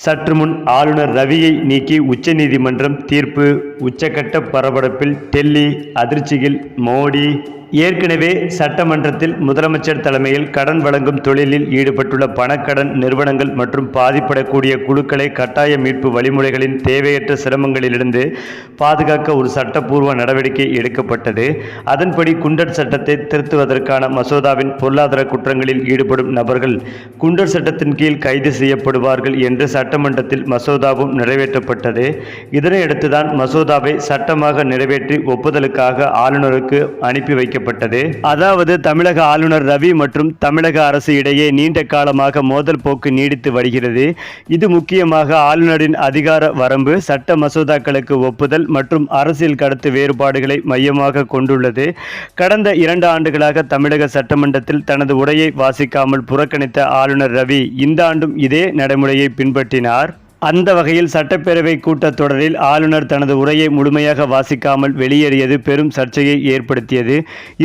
சற்று முன் ஆளுநர் ரவியை நீக்கி உச்சநீதிமன்றம் தீர்ப்பு. உச்சக்கட்ட பரபரப்பில் டெல்லி அதிர்ச்சியில் மோடி. ஏற்கனவே சட்டமன்றத்தில் முதலமைச்சர் தலைமையில் கடன் வழங்கும் தொழிலில் ஈடுபட்டுள்ள பணக்கடன் நிறுவனங்கள் மற்றும் பாதிப்படக்கூடிய குழுக்களை கட்டாய மீட்பு வழிமுறைகளின் தேவையற்ற சிரமங்களிலிருந்து பாதுகாக்க ஒரு சட்டப்பூர்வ நடவடிக்கை எடுக்கப்பட்டது. அதன்படி குண்டர் சட்டத்தை திருத்துவதற்கான மசோதாவின் பொருளாதார குற்றங்களில் ஈடுபடும் நபர்கள் குண்டர் சட்டத்தின் கீழ் கைது செய்யப்படுவார்கள் என்று சட்டமன்றத்தில் மசோதாவும் நிறைவேற்றப்பட்டது. இதனையடுத்துதான் மசோதாவை சட்டமாக நிறைவேற்றி ஒப்புதலுக்காக ஆளுநருக்கு அனுப்பி வைக்க. அதாவது தமிழக ஆளுநர் ரவி மற்றும் தமிழக அரசு இடையே நீண்ட காலமாக மோதல் போக்கு நீடித்து வருகிறது. இது முக்கியமாக ஆளுநரின் அதிகார வரம்பு, சட்ட மசோதாக்களுக்கு ஒப்புதல் மற்றும் அரசியல் கருத்து வேறுபாடுகளை மையமாக கொண்டுள்ளது. கடந்த 2 ஆண்டுகளாக தமிழக சட்டமன்றத்தில் தனது உரையை வாசிக்காமல் புறக்கணித்த ஆளுநர் ரவி இந்த ஆண்டும் இதே நடைமுறையை பின்பற்றினார். அந்த வகையில் சட்டப்பேரவை கூட்டத்தொடரில் ஆளுநர் தனது உரையை முழுமையாக வாசிக்காமல் வெளியேறியது பெரும் சர்ச்சையை ஏற்படுத்தியது.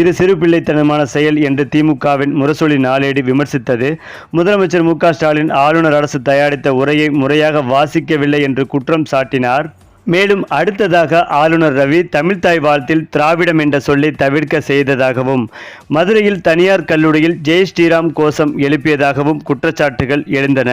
இது சிறுபிள்ளைத்தனமான செயல் என்று திமுகவின் முரசொலி நாளேடு விமர்சித்தது. முதலமைச்சர் மு க ஸ்டாலின் ஆளுநர் அரசு தயாரித்த உரையை முறையாக வாசிக்கவில்லை என்று குற்றம் சாட்டினார். மேலும் அடுத்ததாக ஆளுநர் ரவி தமிழ்தாய் வாழ்த்தில் திராவிடம் என்ற சொல்லை தவிர்க்க செய்ததாகவும் மதுரையில் தனியார் கல்லூரியில் ஜெய் ஸ்ரீராம் கோஷம் எழுப்பியதாகவும் குற்றச்சாட்டுகள் எழுந்தன.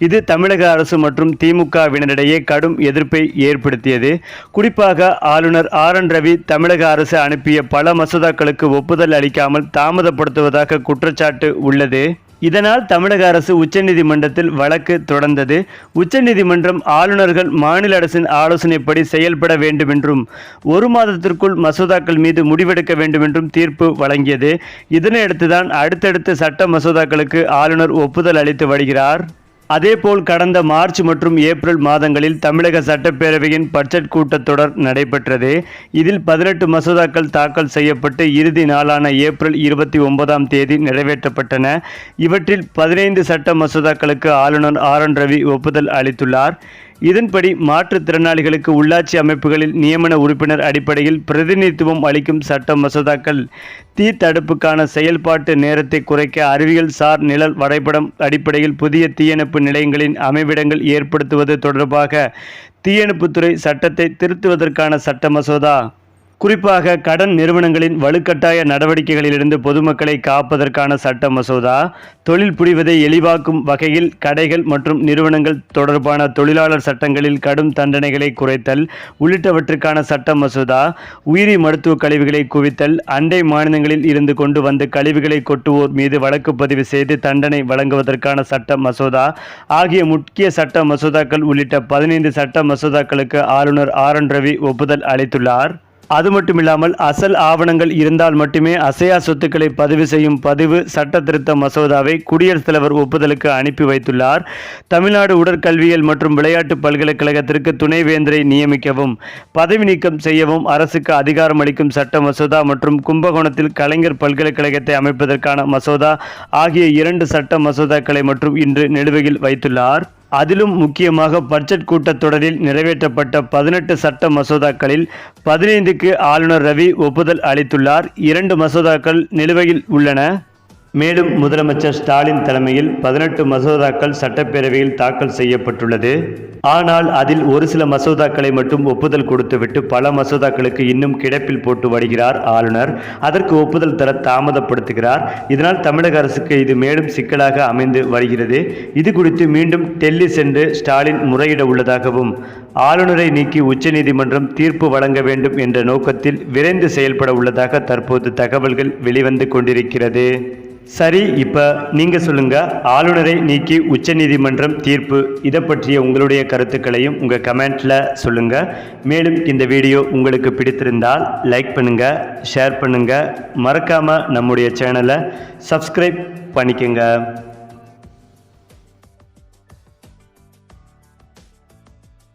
இது தமிழக அரசு மற்றும் திமுகவினரிடையே கடும் எதிர்ப்பை ஏற்படுத்தியது. குறிப்பாக ஆளுநர் RN ரவி தமிழக அரசு அனுப்பிய பல மசோதாக்களுக்கு ஒப்புதல் அளிக்காமல் தாமதப்படுத்துவதாக குற்றச்சாட்டு உள்ளது. இதனால் தமிழக அரசு உச்சநீதிமன்றத்தில் வழக்கு தொடர்ந்தது. உச்சநீதிமன்றம் ஆளுநர்கள் மாநில அரசின் ஆலோசனைப்படி செயல்பட வேண்டுமென்றும் 1 மாதத்திற்குள் மசோதாக்கள் மீது முடிவெடுக்க வேண்டுமென்றும் தீர்ப்பு வழங்கியது. இதனையடுத்துதான் அடுத்தடுத்த சட்ட மசோதாக்களுக்கு ஆளுநர் ஒப்புதல் அளித்து வருகிறார். அதேபோல் கடந்த மார்ச் மற்றும் ஏப்ரல் மாதங்களில் தமிழக சட்டப்பேரவையின் பட்ஜெட் கூட்டத்தொடர் நடைபெற்றது. இதில் 18 மசோதாக்கள் தாக்கல் செய்யப்பட்டு இறுதி நாளான ஏப்ரல் 29ஆம் தேதி நிறைவேற்றப்பட்டன. இவற்றில் 15 சட்ட மசோதாக்களுக்கு ஆளுநர் RN ரவி ஒப்புதல் அளித்துள்ளார். இதன்படி மாற்றுத்திறனாளிகளுக்கு உள்ளாட்சி அமைப்புகளில் நியமன உறுப்பினர் அடிப்படையில் பிரதிநிதித்துவம் அளிக்கும் சட்ட மசோதாக்கள், தீ தடுப்புக்கான செயல்பாட்டு நேரத்தை குறைக்க அறிவியல் சார் நிழல் வரைபடம் அடிப்படையில் புதிய தீயணைப்பு நிலையங்களின் அமைவிடங்கள் ஏற்படுத்துவது தொடர்பாக தீயணைப்புத்துறை சட்டத்தை திருத்துவதற்கான சட்ட மசோதா, குறிப்பாக கடன் நிறுவனங்களின் வலுக்கட்டாய நடவடிக்கைகளிலிருந்து பொதுமக்களை காப்பதற்கான சட்ட மசோதா, தொழில் புரிவதை எளிவாக்கும் வகையில் கடைகள் மற்றும் நிறுவனங்கள் தொடர்பான தொழிலாளர் சட்டங்களில் கடும் தண்டனைகளை குறைத்தல் உள்ளிட்டவற்றுக்கான சட்ட மசோதா, உயிரி மருத்துவ கழிவுகளை குவித்தல், அண்டை மாநிலங்களில் இருந்து கொண்டு வந்து கழிவுகளை கொட்டுவோர் மீது வழக்கு பதிவு செய்து தண்டனை வழங்குவதற்கான சட்ட மசோதா ஆகிய முக்கிய சட்ட மசோதாக்கள் உள்ளிட்ட 15 சட்ட மசோதாக்களுக்கு ஆளுநர் RN ரவி ஒப்புதல் அளித்துள்ளார். அது மட்டுமில்லாமல் அசல் ஆவணங்கள் இருந்தால் மட்டுமே அசையா சொத்துக்களை பதிவு செய்யும் பதிவு சட்ட திருத்த மசோதாவை குடியரசுத் தலைவர் ஒப்புதலுக்கு அனுப்பி வைத்துள்ளார். தமிழ்நாடு உடற்கல்வியியல் மற்றும் விளையாட்டு பல்கலைக்கழகத்திற்கு துணைவேந்தரை நியமிக்கவும் பதவி நீக்கம் செய்யவும் அரசுக்கு அதிகாரம் அளிக்கும் சட்ட மசோதா மற்றும் கும்பகோணத்தில் கலைஞர் பல்கலைக்கழகத்தை அமைப்பதற்கான மசோதா ஆகிய 2 சட்ட மசோதாக்களை மற்றும் இன்று நிலுவையில் வைத்துள்ளார். அதிலும் முக்கியமாக பட்ஜெட் கூட்டத்தொடரில் நிறைவேற்றப்பட்ட 18 சட்ட மசோதாக்களில் 15க்கு ஆளுநர் ரவி ஒப்புதல் அளித்துள்ளார். 2 மசோதாக்கள் நிலுவையில் உள்ளன. மேலும் முதலமைச்சர் ஸ்டாலின் தலைமையில் 18 மசோதாக்கள் சட்டப்பேரவையில் தாக்கல் செய்யப்பட்டுள்ளது. ஆனால் அதில் ஒரு சில மசோதாக்களை மட்டும் ஒப்புதல் கொடுத்துவிட்டு பல மசோதாக்களுக்கு இன்னும் கிடப்பில் போட்டு வருகிறார் ஆளுநர். அதற்கு ஒப்புதல் தர தாமதப்படுத்துகிறார். இதனால் தமிழக அரசுக்கு இது மேலும் சிக்கலாக அமைந்து வருகிறது. இது குறித்து மீண்டும் டெல்லி சென்று ஸ்டாலின் முறையிட உள்ளதாகவும் ஆளுநரை நீக்கி உச்சநீதிமன்றம் தீர்ப்பு வழங்க வேண்டும் என்ற நோக்கத்தில் விரைந்து செயல்பட உள்ளதாக தற்போது தகவல்கள் வெளிவந்து கொண்டிருக்கிறது. சரி, இப்போ நீங்கள் சொல்லுங்கள், ஆளுநரை நீக்கி உச்சநீதிமன்றம் தீர்ப்பு, இதை பற்றிய உங்களுடைய கருத்துக்களையும் உங்கள் கமெண்ட்டில் சொல்லுங்கள். மேலும் இந்த வீடியோ உங்களுக்கு பிடித்திருந்தால் லைக் பண்ணுங்கள், ஷேர் பண்ணுங்கள், மறக்காமல் நம்முடைய சேனலை சப்ஸ்கிரைப் பண்ணிக்கோங்க.